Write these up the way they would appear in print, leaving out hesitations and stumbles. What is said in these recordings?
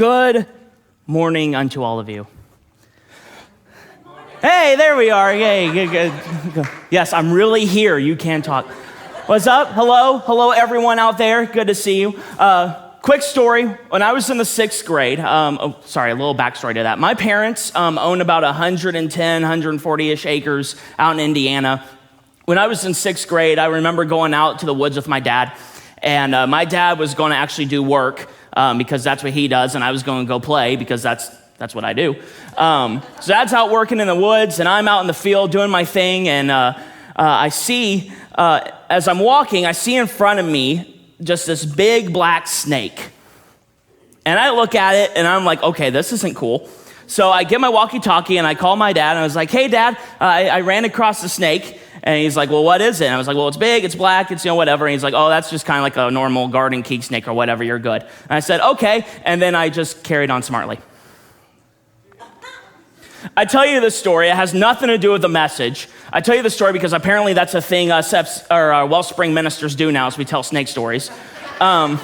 Good morning unto all of you. Hey, there we are. Yay, good. Yes, I'm really here. You can talk. What's up? Hello, everyone out there. Good to see you. Quick story. When I was in the 6th grade, a little backstory to that. My parents own about 110, 140-ish acres out in Indiana. When I was in 6th grade, I remember going out to the woods with my dad. And my dad was going to actually do work because that's what he does, and I was going to go play because that's what I do. So Dad's out working in the woods, and I'm out in the field doing my thing, and I see, as I'm walking, I see in front of me just this big black snake. And I look at it, and I'm like, okay, this isn't cool. So I get my walkie-talkie, and I call my dad, and I was like, hey, Dad, I ran across the snake. And he's like, well, what is it? And I was like, well, it's big, it's black, it's, whatever. And he's like, oh, that's just kind of like a normal garden king snake or whatever, you're good. And I said, okay. And then I just carried on smartly. I tell you this story, it has nothing to do with the message. I tell you the story because apparently that's a thing WellSpring ministers do now, is we tell snake stories. So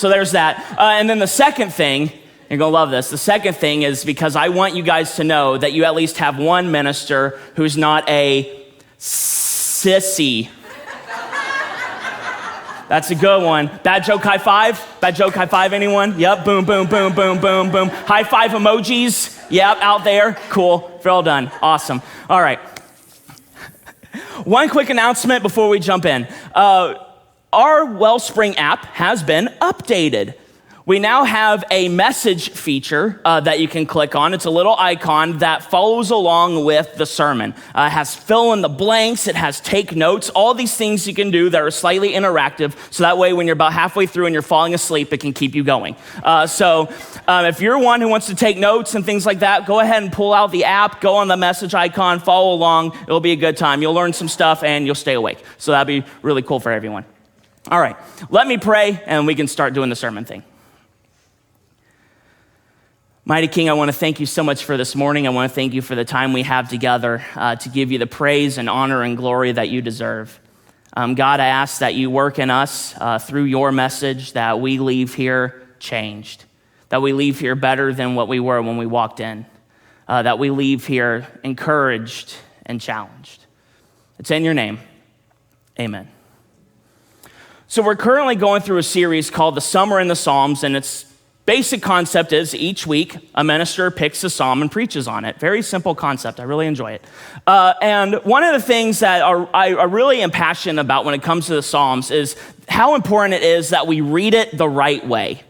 there's that. And then the second thing, you're gonna love this. The second thing is because I want you guys to know that you at least have one minister who's not a sissy. That's a good one. Bad joke, high five? Bad joke, high five, anyone? Yep, boom, boom, boom, boom, boom, boom. High five emojis? Yep, out there. Cool, we're all done. Awesome. All right. One quick announcement before we jump in. Our WellSpring app has been updated. We now have a message feature that you can click on. It's a little icon that follows along with the sermon. It has fill in the blanks, it has take notes, all these things you can do that are slightly interactive, so that way when you're about halfway through and you're falling asleep, it can keep you going. So if you're one who wants to take notes and things like that, go ahead and pull out the app, go on the message icon, follow along. It'll be a good time. You'll learn some stuff and you'll stay awake. So that'd be really cool for everyone. All right, let me pray and we can start doing the sermon thing. Mighty King, I want to thank you so much for this morning. I want to thank you for the time we have together to give you the praise and honor and glory that you deserve. God, I ask that you work in us through your message, that we leave here changed, that we leave here better than what we were when we walked in, that we leave here encouraged and challenged. It's in your name. Amen. So we're currently going through a series called The Summer in the Psalms, and its basic concept is each week a minister picks a psalm and preaches on it. Very simple concept. I really enjoy it. And one of the things that I really am passionate about when it comes to the Psalms is how important it is that we read it the right way.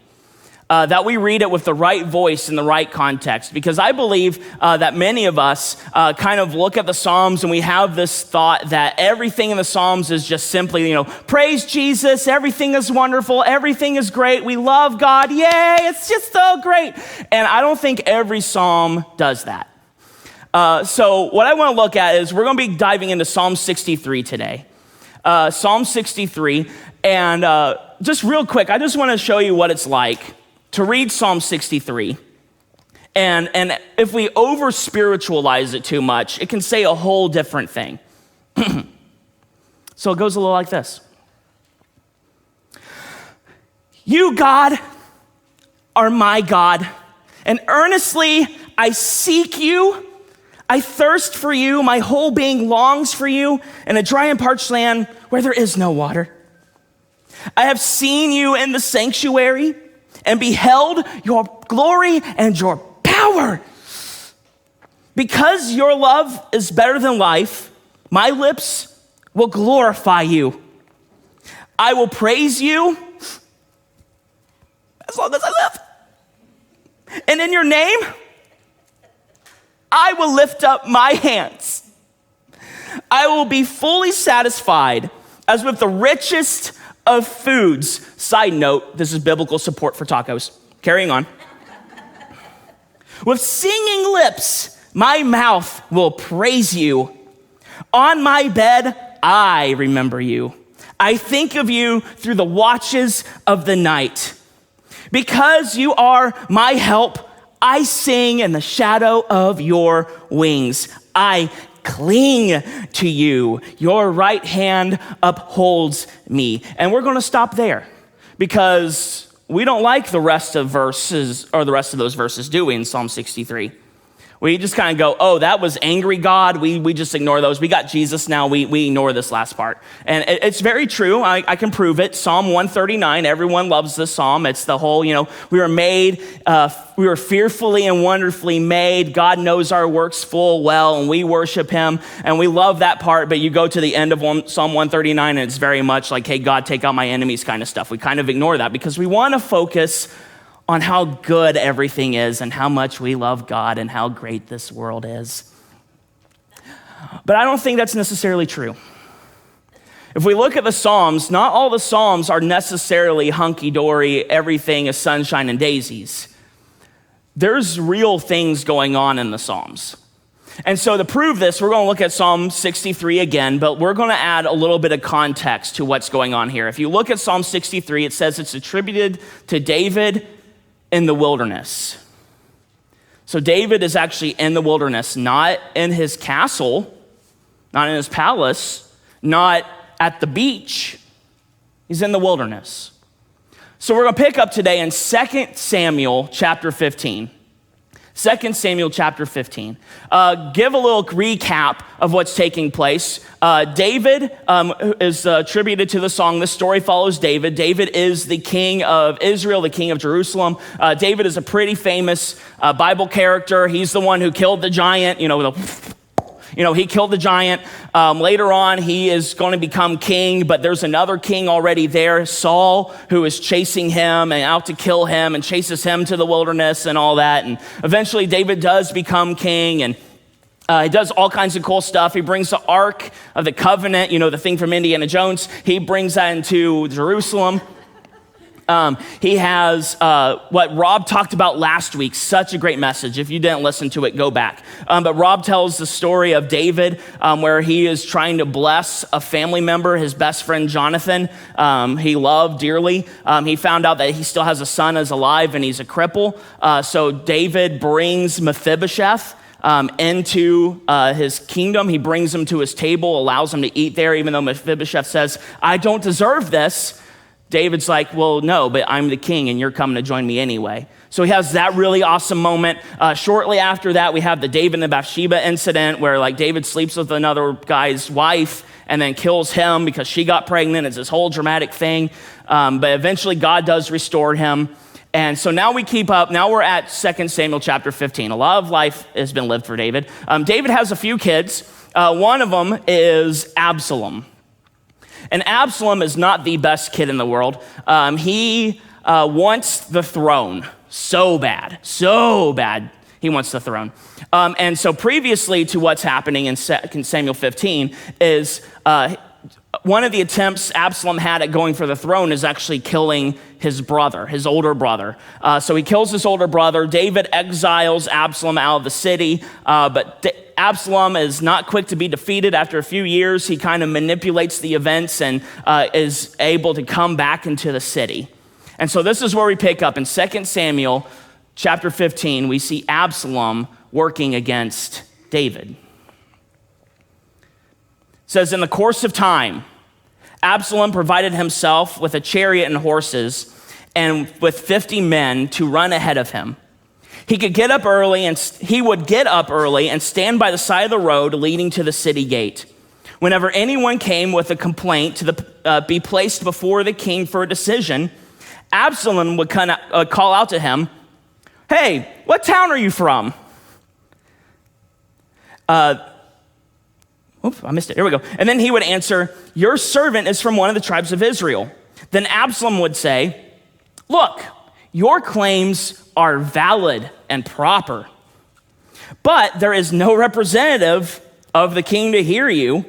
That we read it with the right voice and the right context. Because I believe that many of us kind of look at the Psalms and we have this thought that everything in the Psalms is just simply, praise Jesus, everything is wonderful, everything is great, we love God, yay, it's just so great. And I don't think every Psalm does that. So what I want to look at is we're going to be diving into Psalm 63 today. Psalm 63, and just real quick, I just want to show you what it's like to read Psalm 63, and if we over-spiritualize it too much, it can say a whole different thing. So it goes a little like this. You, God, are my God, and earnestly I seek you. I thirst for you. My whole being longs for you in a dry and parched land where there is no water. I have seen you in the sanctuary and beheld your glory and your power. Because your love is better than life, my lips will glorify you. I will praise you as long as I live. And in your name, I will lift up my hands. I will be fully satisfied as with the richest of foods. Side note, this is biblical support for tacos. Carrying on. With singing lips, my mouth will praise you. On my bed, I remember you. I think of you through the watches of the night. Because you are my help, I sing in the shadow of your wings. I cling to you. Your right hand upholds me. And we're going to stop there because we don't like the rest of those verses, do we, in Psalm 63? We just kind of go, oh, that was angry God. We just ignore those. We got Jesus now. We ignore this last part. And it's very true. I can prove it. Psalm 139, everyone loves this psalm. It's the whole, we were fearfully and wonderfully made. God knows our works full well, and we worship him. And we love that part, but you go to the end of Psalm 139, and it's very much like, hey, God, take out my enemies kind of stuff. We kind of ignore that because we want to focus on how good everything is and how much we love God and how great this world is. But I don't think that's necessarily true. If we look at the Psalms, not all the Psalms are necessarily hunky-dory, everything is sunshine and daisies. There's real things going on in the Psalms. And so to prove this, we're going to look at Psalm 63 again, but we're going to add a little bit of context to what's going on here. If you look at Psalm 63, it says it's attributed to David in the wilderness. So David is actually in the wilderness, not in his castle, not in his palace, not at the beach. He's in the wilderness. So we're going to pick up today in 2 Samuel chapter 15. 2 Samuel chapter 15. Give a little recap of what's taking place. David is attributed to the song. This story follows David. David is the king of Israel, the king of Jerusalem. David is a pretty famous Bible character. He's the one who killed the giant, he killed the giant. Later on, he is going to become king, but there's another king already there, Saul, who is chasing him and out to kill him and chases him to the wilderness and all that. And eventually, David does become king, and he does all kinds of cool stuff. He brings the Ark of the Covenant, the thing from Indiana Jones. He brings that into Jerusalem. He has what Rob talked about last week, such a great message. If you didn't listen to it, go back. But Rob tells the story of David where he is trying to bless a family member, his best friend Jonathan, he loved dearly. He found out that he still has a son as alive and he's a cripple. So David brings Mephibosheth into his kingdom. He brings him to his table, allows him to eat there, even though Mephibosheth says, I don't deserve this. David's like, well, no, but I'm the king and you're coming to join me anyway. So he has that really awesome moment. Shortly after that, we have the David and Bathsheba incident where David sleeps with another guy's wife and then kills him because she got pregnant. It's this whole dramatic thing. But eventually God does restore him. And so now we keep up. Now we're at 2 Samuel chapter 15. A lot of life has been lived for David. David has a few kids. One of them is Absalom. And Absalom is not the best kid in the world. He wants the throne so bad he wants the throne. And so previously to what's happening in 2 Samuel 15 is one of the attempts Absalom had at going for the throne is actually killing his brother, his older brother. So he kills his older brother. David exiles Absalom out of the city, but Absalom is not quick to be defeated. After a few years, he kind of manipulates the events and is able to come back into the city. And so this is where we pick up in 2 Samuel chapter 15. We see Absalom working against David. It says, in the course of time, Absalom provided himself with a chariot and horses and with 50 men to run ahead of him. He would get up early and stand by the side of the road leading to the city gate. Whenever anyone came with a complaint to be placed before the king for a decision, Absalom would call out to him, hey, what town are you from? I missed it. Here we go. And then he would answer, your servant is from one of the tribes of Israel. Then Absalom would say, look, your claims are valid and proper, but there is no representative of the king to hear you.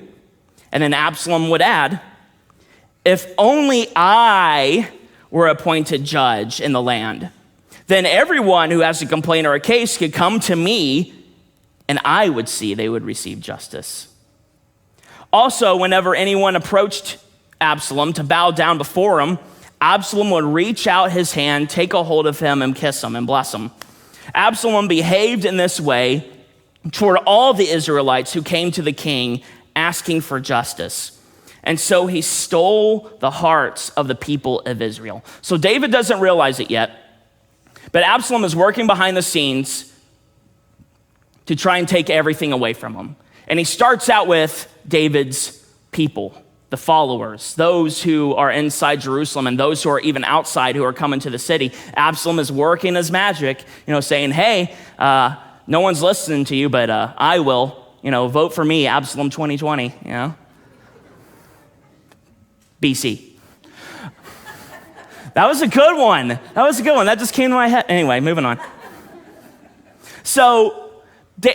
And then Absalom would add, if only I were appointed judge in the land, then everyone who has a complaint or a case could come to me and I would see they would receive justice. Also, whenever anyone approached Absalom to bow down before him, Absalom would reach out his hand, take a hold of him, and kiss him and bless him. Absalom behaved in this way toward all the Israelites who came to the king asking for justice. And so he stole the hearts of the people of Israel. So David doesn't realize it yet, but Absalom is working behind the scenes to try and take everything away from him. And he starts out with David's people, the followers, those who are inside Jerusalem and those who are even outside who are coming to the city. Absalom is working his magic, saying, hey, no one's listening to you, but I will, vote for me, Absalom 2020, BC. That was a good one. That just came to my head. Anyway, moving on. So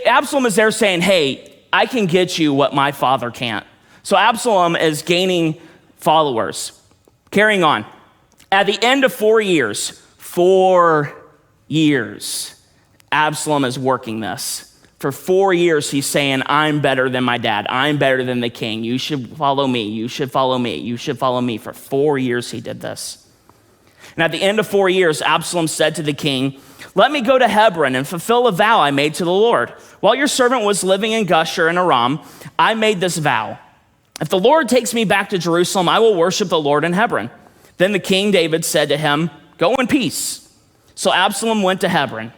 Absalom is there saying, hey, I can get you what my father can't. So Absalom is gaining followers. Carrying on. At the end of 4 years, Absalom is working this. For 4 years, he's saying, I'm better than my dad. I'm better than the king. You should follow me. You should follow me. You should follow me. For 4 years, he did this. And at the end of 4 years, Absalom said to the king, let me go to Hebron and fulfill a vow I made to the Lord. While your servant was living in Geshur and Aram, I made this vow. If the Lord takes me back to Jerusalem, I will worship the Lord in Hebron. Then the king David said to him, go in peace. So Absalom went to Hebron.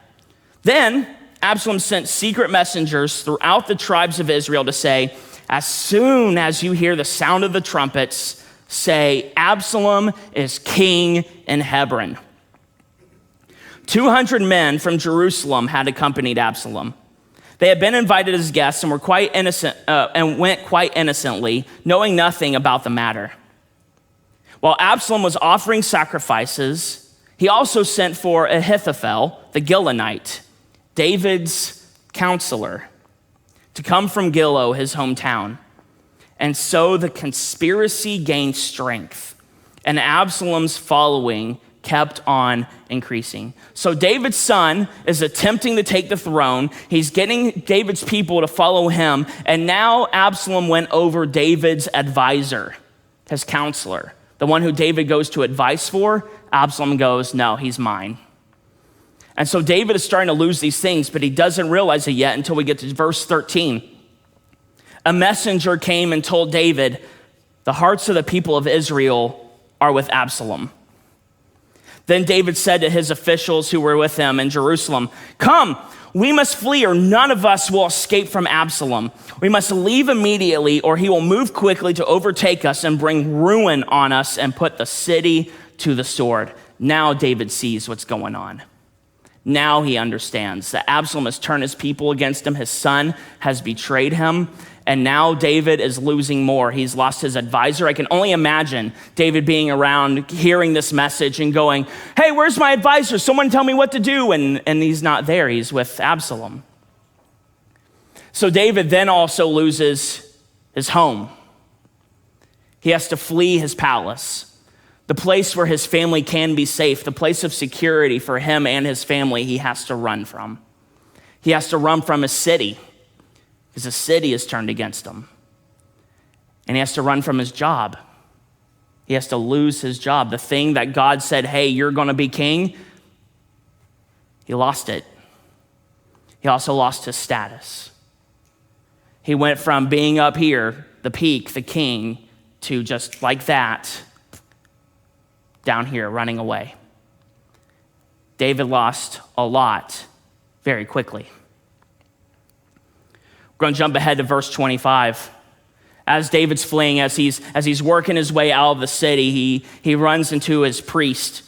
Then Absalom sent secret messengers throughout the tribes of Israel to say, as soon as you hear the sound of the trumpets, say, Absalom is king in Hebron. 200 men from Jerusalem had accompanied Absalom. They had been invited as guests and were quite innocent and went quite innocently, knowing nothing about the matter. While Absalom was offering sacrifices, he also sent for Ahithophel, the Gilonite, David's counselor, to come from Gilo, his hometown. And so the conspiracy gained strength, and Absalom's following kept on increasing. So David's son is attempting to take the throne. He's getting David's people to follow him. And now Absalom went over David's advisor, his counselor, the one who David goes to advice for. Absalom goes, no, he's mine. And so David is starting to lose these things, but he doesn't realize it yet until we get to verse 13. A messenger came and told David, the hearts of the people of Israel are with Absalom. Then David said to his officials who were with him in Jerusalem, come, we must flee or none of us will escape from Absalom. We must leave immediately or he will move quickly to overtake us and bring ruin on us and put the city to the sword. Now David sees what's going on. Now he understands that Absalom has turned his people against him. His son has betrayed him. And now David is losing more. He's lost his advisor. I can only imagine David being around, hearing this message and going, hey, where's my advisor? Someone tell me what to do. And he's not there. He's with Absalom. So David then also loses his home. He has to flee his palace, the place where his family can be safe, the place of security for him and his family he has to run from. He has to run from his city, because the city is turned against him. And he has to run from his job. He has to lose his job. The thing that God said, hey, you're going to be king, he lost it. He also lost his status. He went from being up here, the peak, the king, to just like that, down here, running away. David lost a lot very quickly. We're going to jump ahead to verse 25. As David's fleeing, as he's working his way out of the city, he runs into his priest.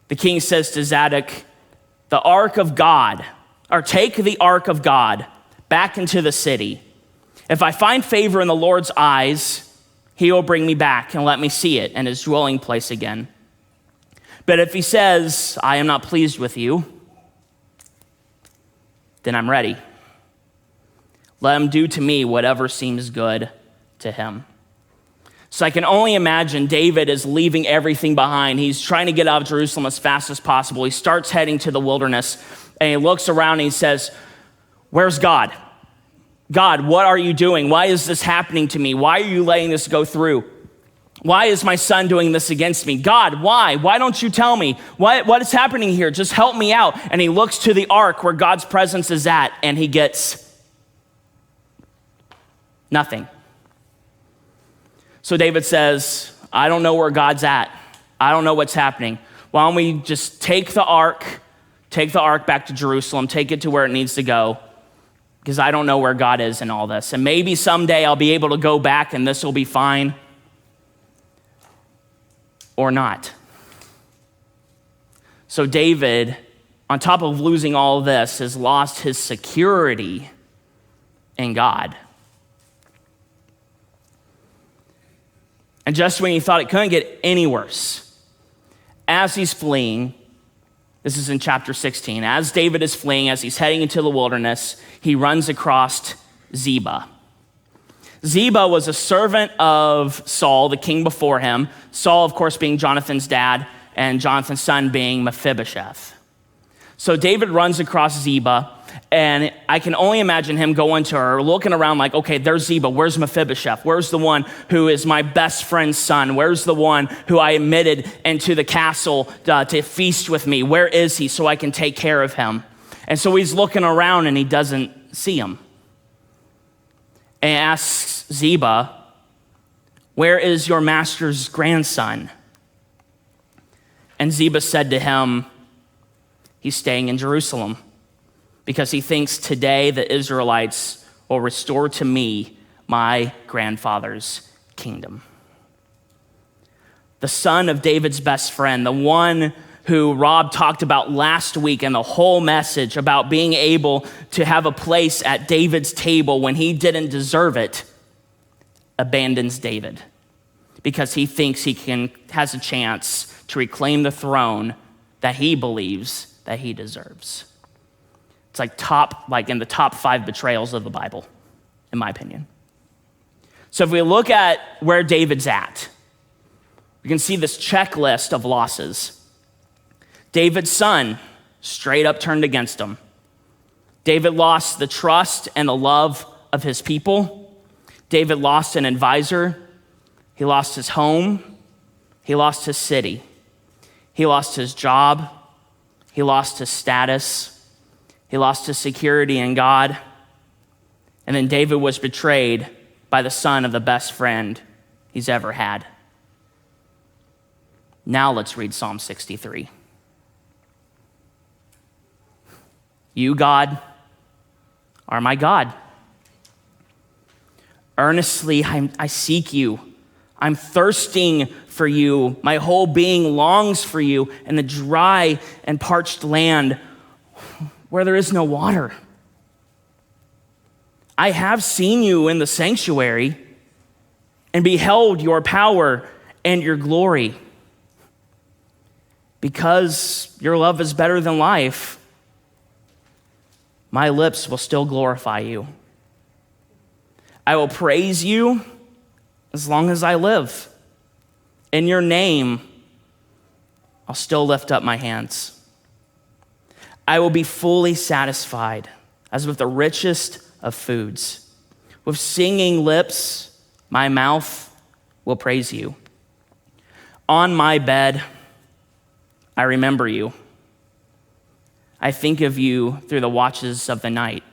The king says to Zadok, the ark of God, or take the ark of God back into the city. If I find favor in the Lord's eyes, he will bring me back and let me see it and his dwelling place again. But if he says, I am not pleased with you, then I'm ready. Let him do to me whatever seems good to him. So I can only imagine David is leaving everything behind. He's trying to get out of Jerusalem as fast as possible. He starts heading to the wilderness and he looks around and he says, where's God? God, what are you doing? Why is this happening to me? Why are you letting this go through? Why is my son doing this against me? God, why? Why don't you tell me? What is happening here? Just help me out. And he looks to the ark where God's presence is at and he gets nothing. So David says, I don't know where God's at. I don't know what's happening. Why don't we just take the ark back to Jerusalem, take it to where it needs to go, because I don't know where God is in all this. And maybe someday I'll be able to go back and this will be fine, or not. So David, on top of losing all this, has lost his security in God. And just when he thought it couldn't get any worse, as he's fleeing, this is in chapter 16, as David is fleeing, as he's heading into the wilderness, he runs across Ziba. Ziba was a servant of Saul, the king before him. Saul, of course, being Jonathan's dad, and Jonathan's son being Mephibosheth. So David runs across Ziba, and I can only imagine him going to her, looking around like, okay, there's Ziba. Where's Mephibosheth? Where's the one who is my best friend's son? Where's the one who I admitted into the castle to feast with me? Where is he so I can take care of him? And so he's looking around and he doesn't see him. And asks Ziba, where is your master's grandson? And Ziba said to him, he's staying in Jerusalem because he thinks today the Israelites will restore to me my grandfather's kingdom. The son of David's best friend, the one who Rob talked about last week in the whole message about being able to have a place at David's table when he didn't deserve it, abandons David because he thinks has a chance to reclaim the throne that he believes that he deserves. It's like in the top 5 betrayals of the Bible, in my opinion. So if we look at where David's at, we can see this checklist of losses. David's son straight up turned against him. David lost the trust and the love of his people. David lost an advisor. He lost his home. He lost his city. He lost his job. He lost his status. He lost his security in God. And then David was betrayed by the son of the best friend he's ever had. Now let's read Psalm 63. You, God, are my God. Earnestly I seek you. I'm thirsting for you. My whole being longs for you in the dry and parched land where there is no water. I have seen you in the sanctuary and beheld your power and your glory. Because your love is better than life, my lips will still glorify you. I will praise you as long as I live. In your name, I'll still lift up my hands. I will be fully satisfied as with the richest of foods. With singing lips, my mouth will praise you. On my bed, I remember you. I think of you through the watches of the night.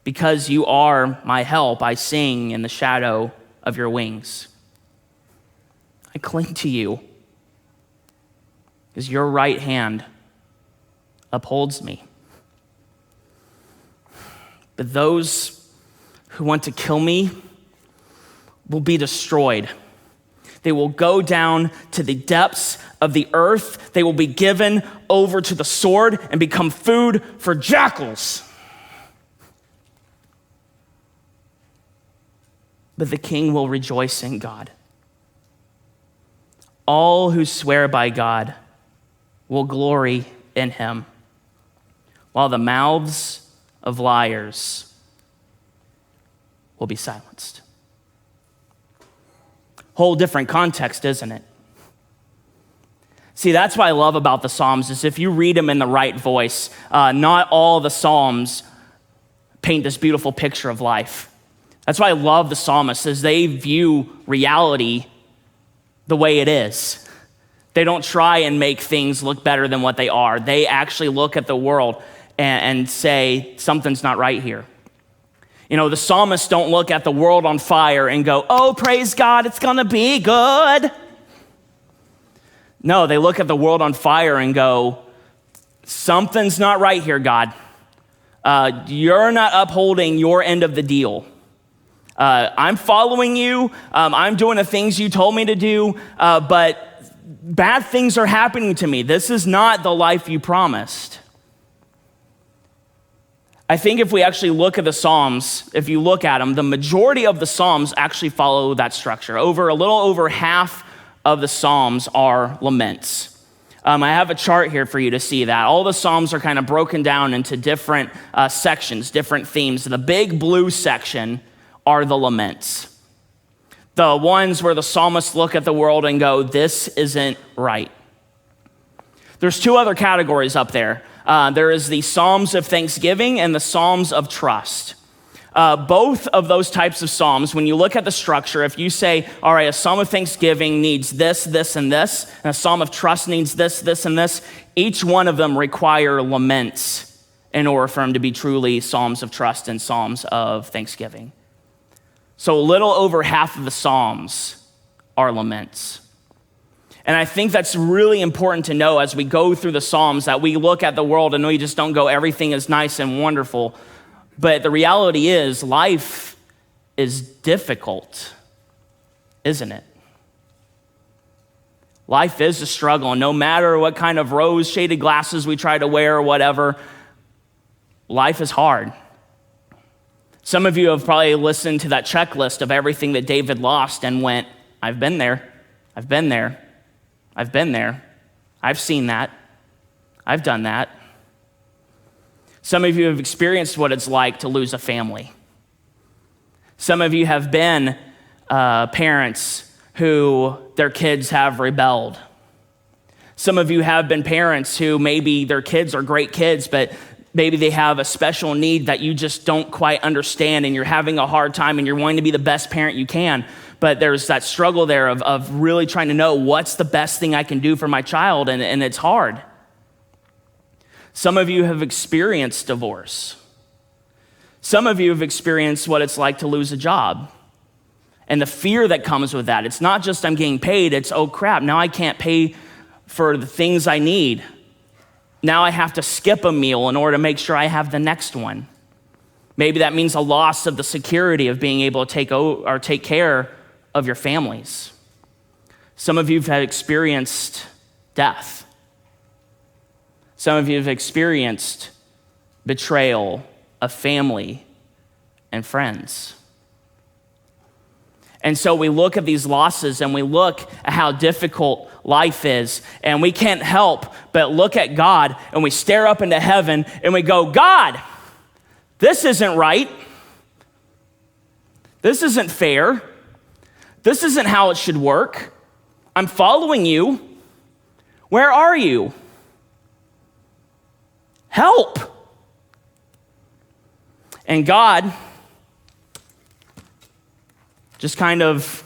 Because you are my help, I sing in the shadow of your wings. I cling to you because your right hand upholds me. But those who want to kill me will be destroyed. They will go down to the depths of the earth. They will be given over to the sword and become food for jackals. But the king will rejoice in God. All who swear by God will glory in him, while the mouths of liars will be silenced. Whole different context, isn't it? See, that's what I love about the Psalms is if you read them in the right voice, not all the Psalms paint this beautiful picture of life. That's why I love the psalmists, is they view reality the way it is. They don't try and make things look better than what they are. They actually look at the world and say, something's not right here. The psalmists don't look at the world on fire and go, oh, praise God, it's gonna be good. No, they look at the world on fire and go, something's not right here, God. You're not upholding your end of the deal. I'm following you. I'm doing the things you told me to do, but bad things are happening to me. This is not the life you promised. I think if we actually look at the Psalms, if you look at them, the majority of the Psalms actually follow that structure. A little over half of the Psalms are laments. I have a chart here for you to see that. All the Psalms are kind of broken down into different sections, different themes. The big blue section are the laments. The ones where the psalmists look at the world and go, this isn't right. There's two other categories up there. There is the Psalms of Thanksgiving and the Psalms of Trust. Both of those types of Psalms, when you look at the structure, if you say, all right, a Psalm of Thanksgiving needs this, this, and this, and a Psalm of Trust needs this, this, and this, each one of them require laments in order for them to be truly Psalms of Trust and Psalms of Thanksgiving. So a little over half of the Psalms are laments. And I think that's really important to know as we go through the Psalms, that we look at the world and we just don't go, everything is nice and wonderful. But the reality is, life is difficult, isn't it? Life is a struggle, and no matter what kind of rose-shaded glasses we try to wear or whatever, life is hard. Some of you have probably listened to that checklist of everything that David lost and went, I've been there, I've been there, I've been there, I've seen that, I've done that. Some of you have experienced what it's like to lose a family. Some of you have been parents who their kids have rebelled. Some of you have been parents who maybe their kids are great kids, but maybe they have a special need that you just don't quite understand, and you're having a hard time, and you're wanting to be the best parent you can, but there's that struggle there of really trying to know what's the best thing I can do for my child, and it's hard. Some of you have experienced divorce. Some of you have experienced what it's like to lose a job and the fear that comes with that. It's not just I'm getting paid, it's, oh crap, now I can't pay for the things I need. Now I have to skip a meal in order to make sure I have the next one. Maybe that means a loss of the security of being able to take care of your families. Some of you have experienced death. Some of you have experienced betrayal of family and friends. And so we look at these losses and we look at how difficult life is, and we can't help but look at God, and we stare up into heaven and we go, God, this isn't right. This isn't fair. This isn't how it should work. I'm following you. Where are you? Help. And God just kind of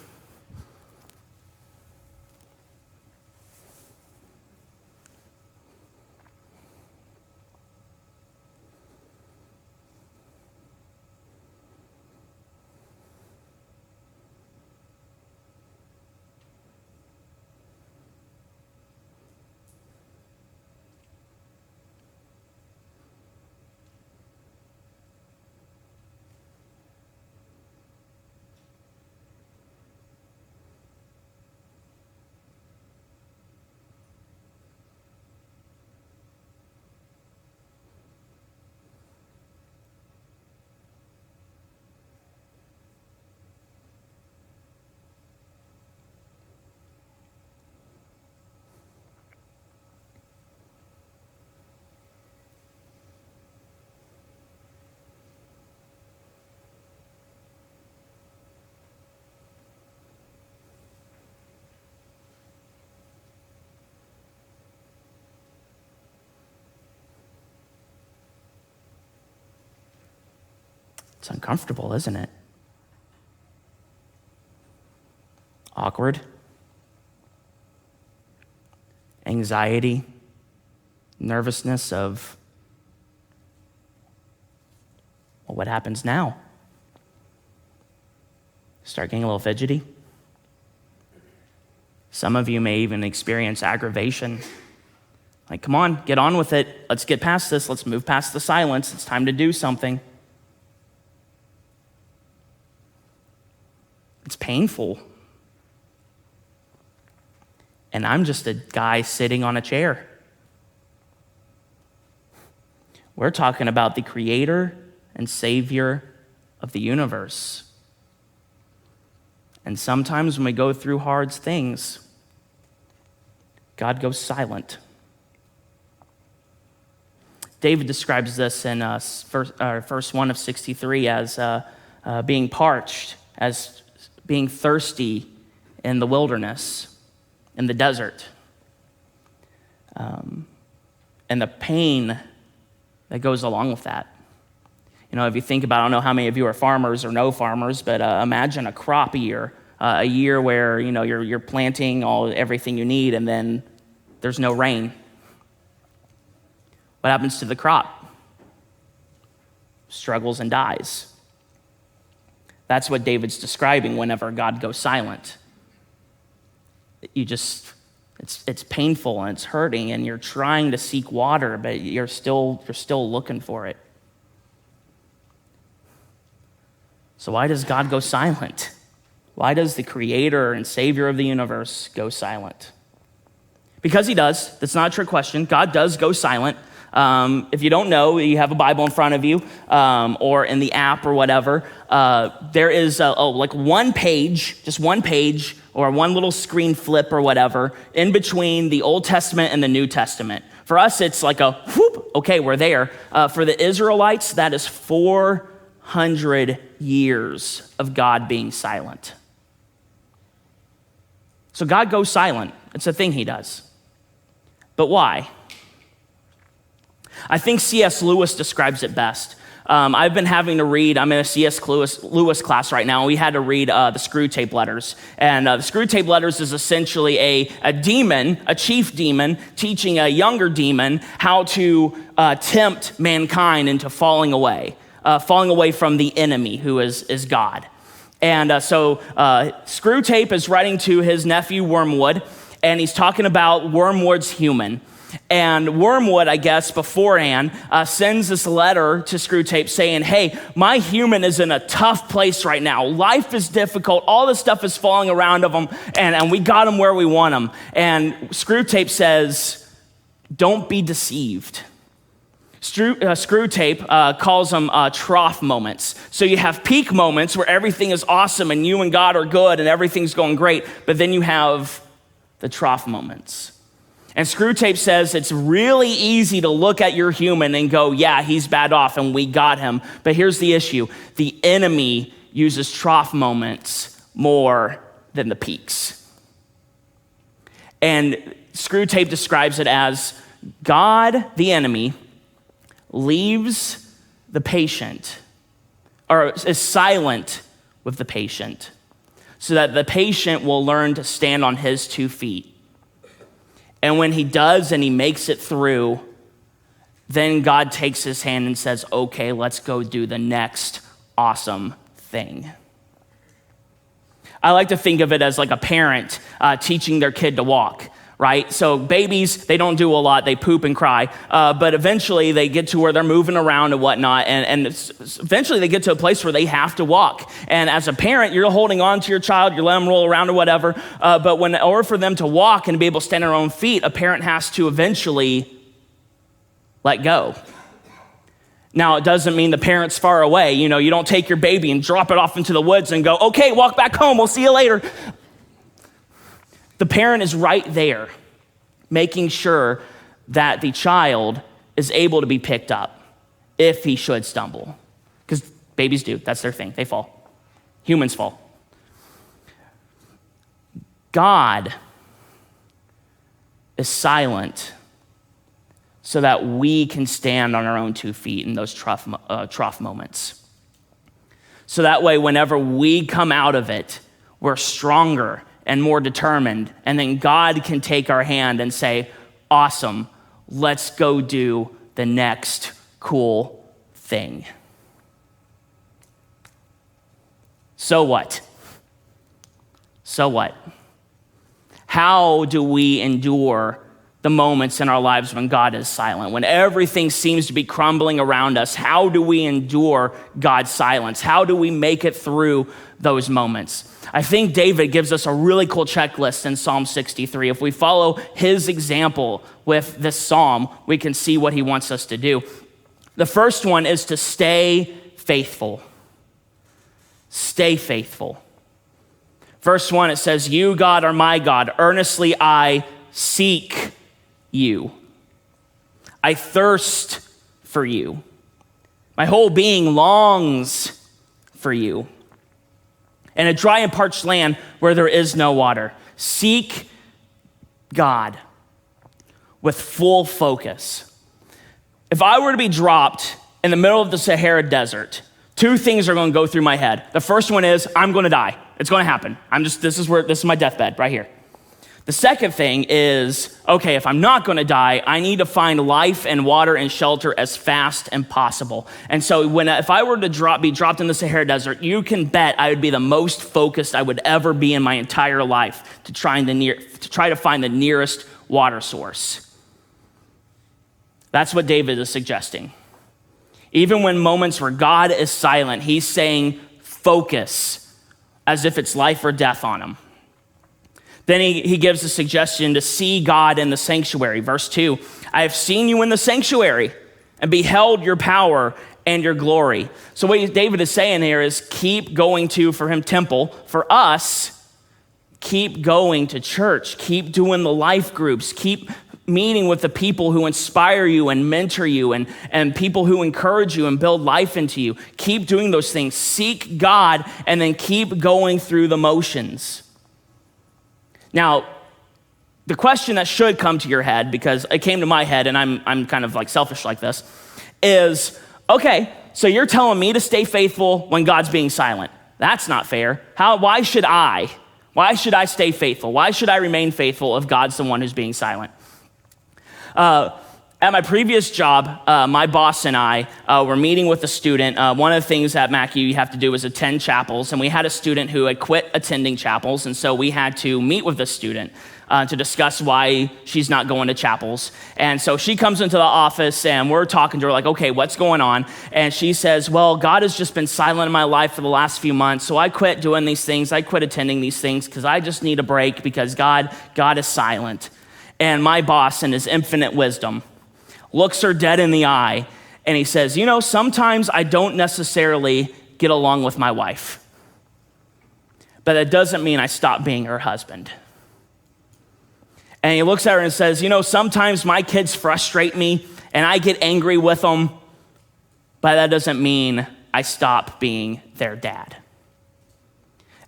it's uncomfortable, isn't it? Awkward. Anxiety. Nervousness of, well, what happens now? Start getting a little fidgety. Some of you may even experience aggravation. Like, come on, get on with it. Let's get past this. Let's move past the silence. It's time to do something. It's painful. And I'm just a guy sitting on a chair. We're talking about the creator and savior of the universe. And sometimes when we go through hard things, God goes silent. David describes this in verse 1 of 63 as being parched, as being thirsty in the wilderness, in the desert. And the pain that goes along with that. You know, if you think about, I don't know how many of you are farmers or know farmers, but imagine a crop year, a year where, you know, you're planting everything you need and then there's no rain. What happens to the crop? Struggles and dies. That's what David's describing whenever God goes silent. It's painful and it's hurting and you're trying to seek water, but you're still looking for it. So why does God go silent? Why does the creator and savior of the universe go silent? Because he does. That's not a trick question. God does go silent. If you don't know, you have a Bible in front of you, or in the app or whatever. There is like one page, just one page, or one little screen flip or whatever, in between the Old Testament and the New Testament. For us, it's like a whoop, okay, we're there. For the Israelites, that is 400 years of God being silent. So God goes silent. It's a thing he does. But why? I think C.S. Lewis describes it best. I've been having to read, I'm in a C.S. Lewis class right now, and we had to read the Screwtape Letters. And the Screwtape Letters is essentially a demon, a chief demon, teaching a younger demon how to tempt mankind into falling away from the enemy, who is God. And so Screwtape is writing to his nephew Wormwood, and he's talking about Wormwood's human. And Wormwood, I guess, beforehand, sends this letter to Screwtape saying, hey, my human is in a tough place right now. Life is difficult. All this stuff is falling around of him, and we got him where we want him. And Screwtape says, don't be deceived. Screwtape calls them trough moments. So you have peak moments where everything is awesome and you and God are good and everything's going great, but then you have the trough moments. And Screwtape says it's really easy to look at your human and go, yeah, he's bad off and we got him. But here's the issue. The enemy uses trough moments more than the peaks. And Screwtape describes it as God, the enemy, leaves the patient, or is silent with the patient, so that the patient will learn to stand on his 2 feet. And when he does and he makes it through, then God takes his hand and says, okay, let's go do the next awesome thing. I like to think of it as like a parent teaching their kid to walk. Right? So babies, they don't do a lot. They poop and cry. But eventually they get to where they're moving around and whatnot. And eventually they get to a place where they have to walk. And as a parent, you're holding on to your child. You're letting them roll around or whatever. But in order for them to walk and be able to stand on their own feet, a parent has to eventually let go. Now, it doesn't mean the parent's far away. You know, you don't take your baby and drop it off into the woods and go, okay, walk back home. We'll see you later. The parent is right there, making sure that the child is able to be picked up if he should stumble. Because babies do, that's their thing, they fall. Humans fall. God is silent so that we can stand on our own 2 feet in those trough moments. So that way, whenever we come out of it, we're stronger and more determined, and then God can take our hand and say, awesome, let's go do the next cool thing. So what? so what? How do we endure the moments in our lives when God is silent, when everything seems to be crumbling around us? How do we endure God's silence? How do we make it through those moments? I think David gives us a really cool checklist in Psalm 63. If we follow his example with this psalm, we can see what he wants us to do. The first one is to stay faithful. Stay faithful. Verse 1, it says, "You, God, are my God. Earnestly I seek you. I thirst for you. My whole being longs for you. In a dry and parched land where there is no water." Seek God with full focus. If I were to be dropped in the middle of the Sahara Desert, two things are going to go through my head. The first one is, I'm going to die. It's going to happen. This is my deathbed right here. The second thing is, okay, if I'm not going to die, I need to find life and water and shelter as fast as possible. And so if I were to be dropped in the Sahara Desert, you can bet I would be the most focused I would ever be in my entire life to try to find the nearest water source. That's what David is suggesting. Even when moments where God is silent, he's saying focus as if it's life or death on him. Then he gives a suggestion to see God in the sanctuary. Verse 2, "I have seen you in the sanctuary and beheld your power and your glory." So what David is saying here is keep going to, for him, temple. For us, keep going to church. Keep doing the life groups. Keep meeting with the people who inspire you and mentor you and people who encourage you and build life into you. Keep doing those things. Seek God and then keep going through the motions. Now, the question that should come to your head, because it came to my head and I'm kind of like selfish like this, is, okay, so you're telling me to stay faithful when God's being silent. That's not fair. Why should I? Why should I stay faithful? Why should I remain faithful if God's the one who's being silent? At my previous job, my boss and I were meeting with a student. One of the things at Mackey you have to do is attend chapels, and we had a student who had quit attending chapels, and so we had to meet with this student to discuss why she's not going to chapels. And so she comes into the office, and we're talking to her like, okay, what's going on? And she says, well, God has just been silent in my life for the last few months, so I quit doing these things. I quit attending these things because I just need a break because God is silent. And my boss, in his infinite wisdom, looks her dead in the eye, and he says, sometimes I don't necessarily get along with my wife, but that doesn't mean I stop being her husband. And he looks at her and says, sometimes my kids frustrate me, and I get angry with them, but that doesn't mean I stop being their dad.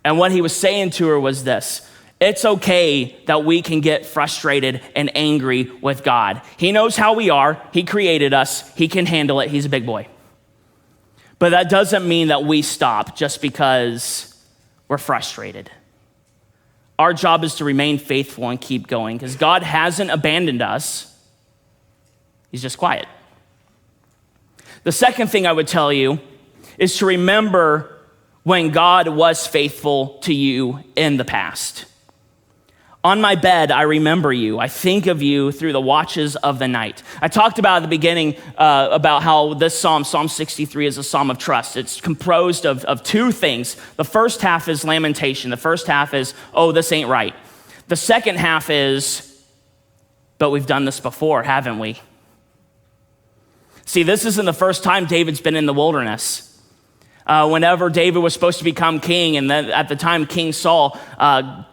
And what he was saying to her was this: it's okay that we can get frustrated and angry with God. He knows how we are. He created us. He can handle it. He's a big boy. But that doesn't mean that we stop just because we're frustrated. Our job is to remain faithful and keep going because God hasn't abandoned us. He's just quiet. The second thing I would tell you is to remember when God was faithful to you in the past. On my bed, I remember you. I think of you through the watches of the night. I talked about at the beginning about how this psalm, Psalm 63, is a psalm of trust. It's composed of two things. The first half is lamentation. The first half is, oh, this ain't right. The second half is, but we've done this before, haven't we? See, this isn't the first time David's been in the wilderness. Whenever David was supposed to become king, and then at the time King Saul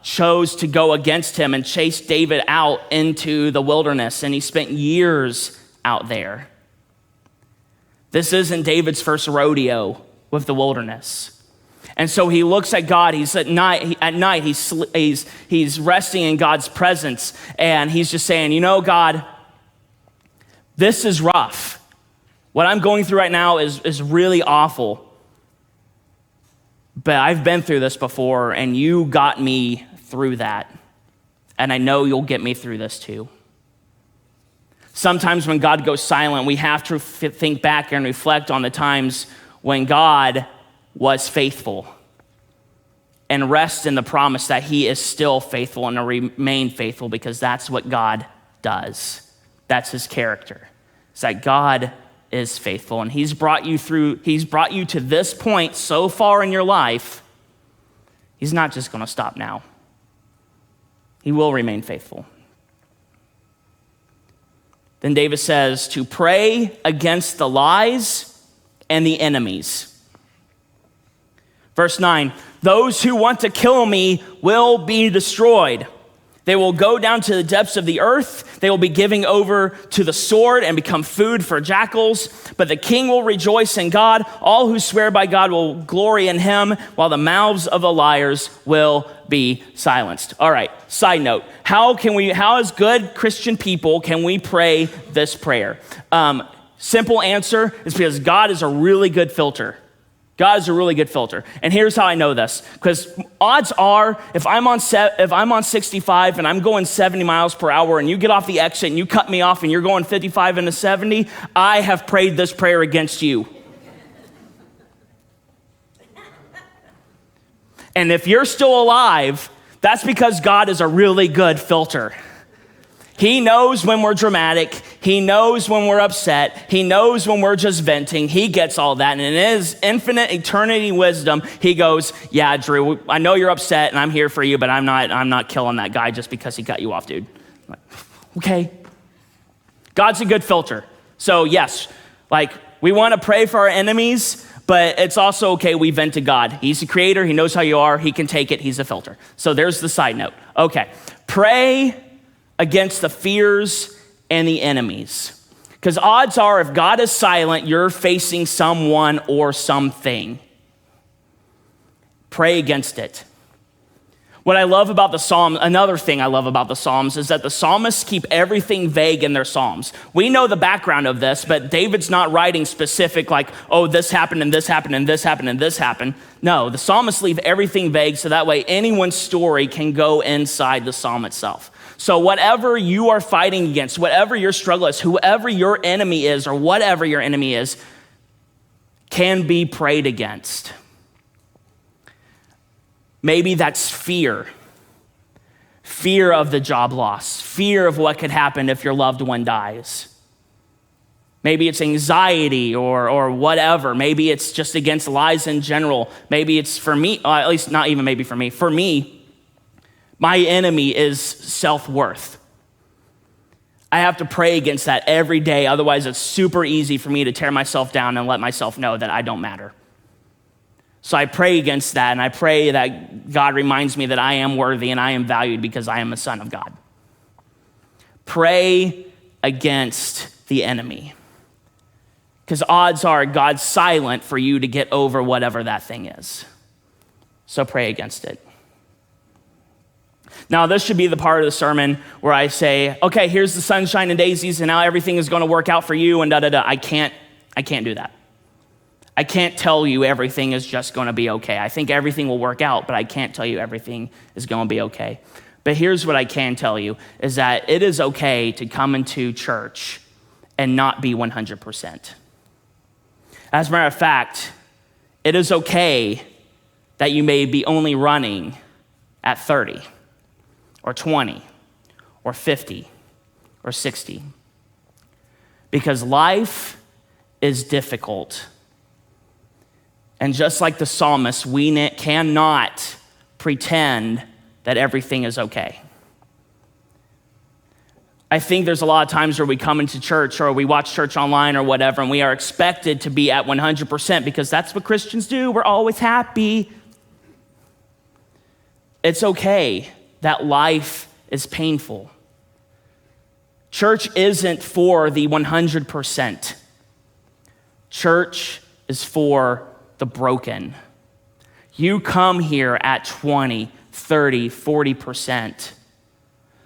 chose to go against him and chase David out into the wilderness, and he spent years out there. This isn't David's first rodeo with the wilderness. And so he looks at God. He's at night he's resting in God's presence, and he's just saying, God, this is rough. What I'm going through right now is really awful. But I've been through this before, and you got me through that. And I know you'll get me through this too. Sometimes when God goes silent, we have to think back and reflect on the times when God was faithful and rest in the promise that he is still faithful and to remain faithful, because that's what God does. That's his character. It's that God is faithful, and he's brought you to this point so far in your life. He's not just going to stop now. He will remain faithful. Then David says to pray against the lies and the enemies. Verse 9, those who want to kill me will be destroyed. They will go down to the depths of the earth. They will be given over to the sword and become food for jackals. But the king will rejoice in God. All who swear by God will glory in him, while the mouths of the liars will be silenced. All right, side note. How as good Christian people can we pray this prayer? Simple answer is because God is a really good filter. God is a really good filter. And here's how I know this. Because odds are, if I'm on 65 and I'm going 70 miles per hour and you get off the exit and you cut me off and you're going 55 into 70, I have prayed this prayer against you. And if you're still alive, that's because God is a really good filter. He knows when we're dramatic. He knows when we're upset. He knows when we're just venting. He gets all that. And in his infinite eternity wisdom, he goes, yeah, Drew, I know you're upset and I'm here for you, but I'm not killing that guy just because he cut you off, dude. I'm like, okay. God's a good filter. So yes, we want to pray for our enemies, but it's also okay we vent to God. He's the creator. He knows how you are. He can take it. He's a filter. So there's the side note. Okay, pray against the fears and the enemies. Because odds are, if God is silent, you're facing someone or something. Pray against it. What I love about the Psalms, another thing I love about the Psalms, is that the psalmists keep everything vague in their Psalms. We know the background of this, but David's not writing specific like, oh, this happened and this happened and this happened and this happened. No, the psalmists leave everything vague so that way anyone's story can go inside the psalm itself. So whatever you are fighting against, whatever your struggle is, whoever your enemy is or whatever your enemy is, can be prayed against. Maybe that's fear. Fear of the job loss. Fear of what could happen if your loved one dies. Maybe it's anxiety or whatever. Maybe it's just against lies in general. Maybe it's for me, at least not even maybe for me. For me, my enemy is self-worth. I have to pray against that every day. Otherwise, it's super easy for me to tear myself down and let myself know that I don't matter. So I pray against that, and I pray that God reminds me that I am worthy and I am valued because I am a son of God. Pray against the enemy. Because odds are God's silent for you to get over whatever that thing is. So pray against it. Now, this should be the part of the sermon where I say, okay, here's the sunshine and daisies, and now everything is going to work out for you, and da-da-da. I can't do that. I can't tell you everything is just going to be okay. I think everything will work out, but I can't tell you everything is going to be okay. But here's what I can tell you, is that it is okay to come into church and not be 100%. As a matter of fact, it is okay that you may be only running at 30 or 20 or 50 or 60. Because life is difficult. And just like the psalmist, we cannot pretend that everything is okay. I think there's a lot of times where we come into church or we watch church online or whatever, and we are expected to be at 100% because that's what Christians do. We're always happy. It's okay that life is painful. Church isn't for the 100%. Church is for the broken. You come here at 20, 30, 40%.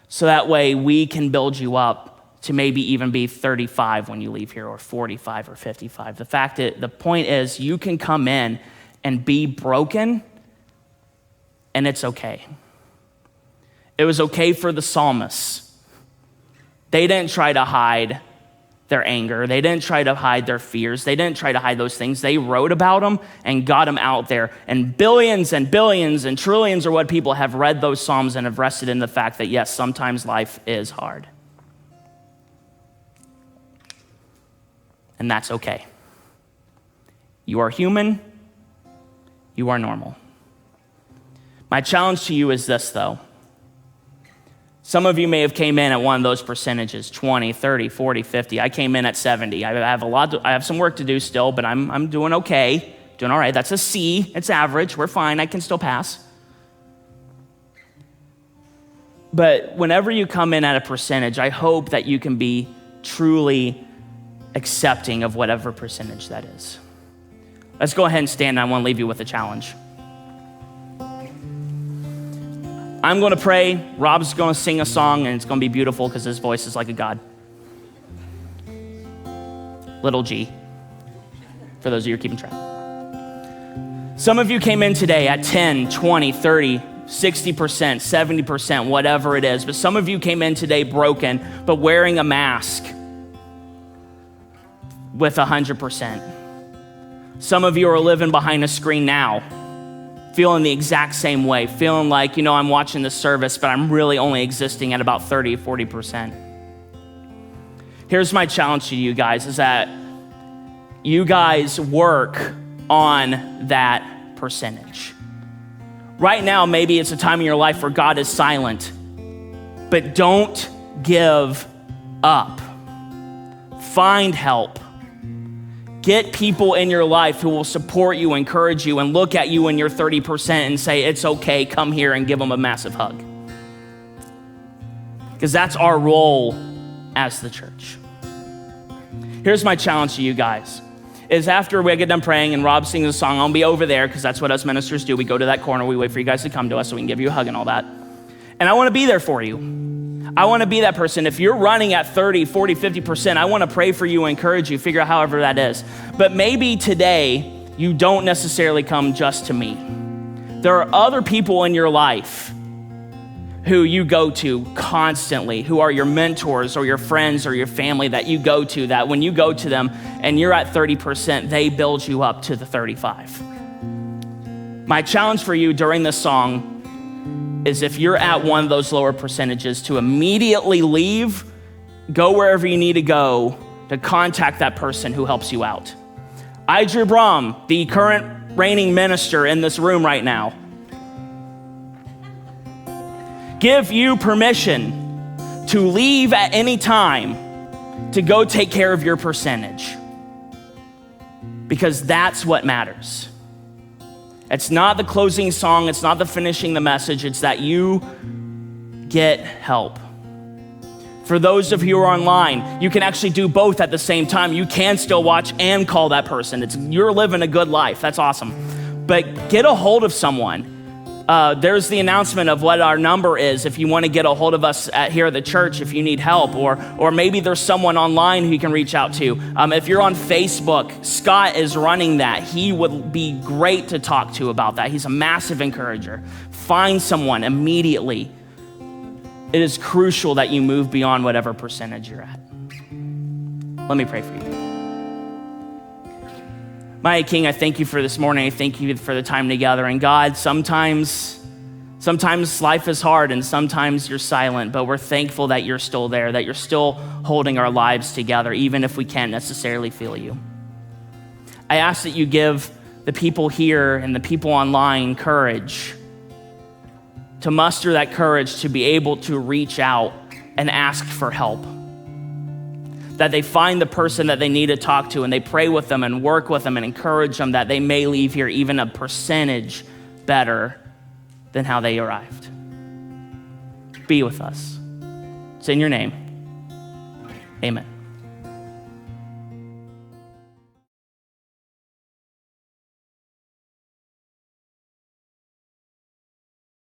So that way we can build you up to maybe even be 35 when you leave here, or 45 or 55. The point is you can come in and be broken, and it's okay. It was okay for the psalmists. They didn't try to hide their anger. They didn't try to hide their fears. They didn't try to hide those things. They wrote about them and got them out there. And billions and billions and trillions or what people have read those Psalms and have rested in the fact that, yes, sometimes life is hard. And that's okay. You are human. You are normal. My challenge to you is this, though. Some of you may have came in at one of those percentages, 20, 30, 40, 50. I came in at 70. I have some work to do still, but I'm doing okay, doing all right. That's a C. It's average. We're fine. I can still pass. But whenever you come in at a percentage, I hope that you can be truly accepting of whatever percentage that is. Let's go ahead and stand. I want to leave you with a challenge. I'm going to pray. Rob's going to sing a song, and it's going to be beautiful because his voice is like a god. Little G, for those of you who are keeping track. Some of you came in today at 10, 20, 30, 60%, 70%, whatever it is. But some of you came in today broken, but wearing a mask with 100%. Some of you are living behind a screen now, feeling the exact same way, feeling like, I'm watching this service, but I'm really only existing at about 30, 40%. Here's my challenge to you guys, is that you guys work on that percentage. Right now, maybe it's a time in your life where God is silent, but don't give up. Find help. Get people in your life who will support you, encourage you, and look at you in your 30% and say, it's okay, come here, and give them a massive hug. Because that's our role as the church. Here's my challenge to you guys, is after we get done praying and Rob sings a song, I'll be over there, because that's what us ministers do. We go to that corner, we wait for you guys to come to us so we can give you a hug and all that. And I want to be there for you. I want to be that person. If you're running at 30, 40, 50%, I want to pray for you, encourage you, figure out however that is. But maybe today, you don't necessarily come just to me. There are other people in your life who you go to constantly, who are your mentors or your friends or your family that you go to, that when you go to them and you're at 30%, they build you up to the 35. My challenge for you during this song is, if you're at one of those lower percentages, to immediately leave, go wherever you need to go to contact that person who helps you out. I, Drew Brom, the current reigning minister in this room right now, give you permission to leave at any time to go take care of your percentage, because that's what matters. It's not the closing song, it's not the finishing the message, it's that you get help. For those of you who are online, you can actually do both at the same time. You can still watch and call that person. You're living a good life, that's awesome. But get a hold of someone. There's the announcement of what our number is if you want to get a hold of us here at the church if you need help, or maybe there's someone online who you can reach out to. If you're on Facebook, Scott is running that. He would be great to talk to about that. He's a massive encourager. Find someone immediately. It is crucial that you move beyond whatever percentage you're at. Let me pray for you. Mighty King, I thank you for this morning. I thank you for the time together. And God, sometimes life is hard and sometimes you're silent, but we're thankful that you're still there, that you're still holding our lives together, even if we can't necessarily feel you. I ask that you give the people here and the people online courage, to muster that courage to be able to reach out and ask for help. That they find the person that they need to talk to and they pray with them and work with them and encourage them, that they may leave here even a percentage better than how they arrived. Be with us. It's in your name. Amen.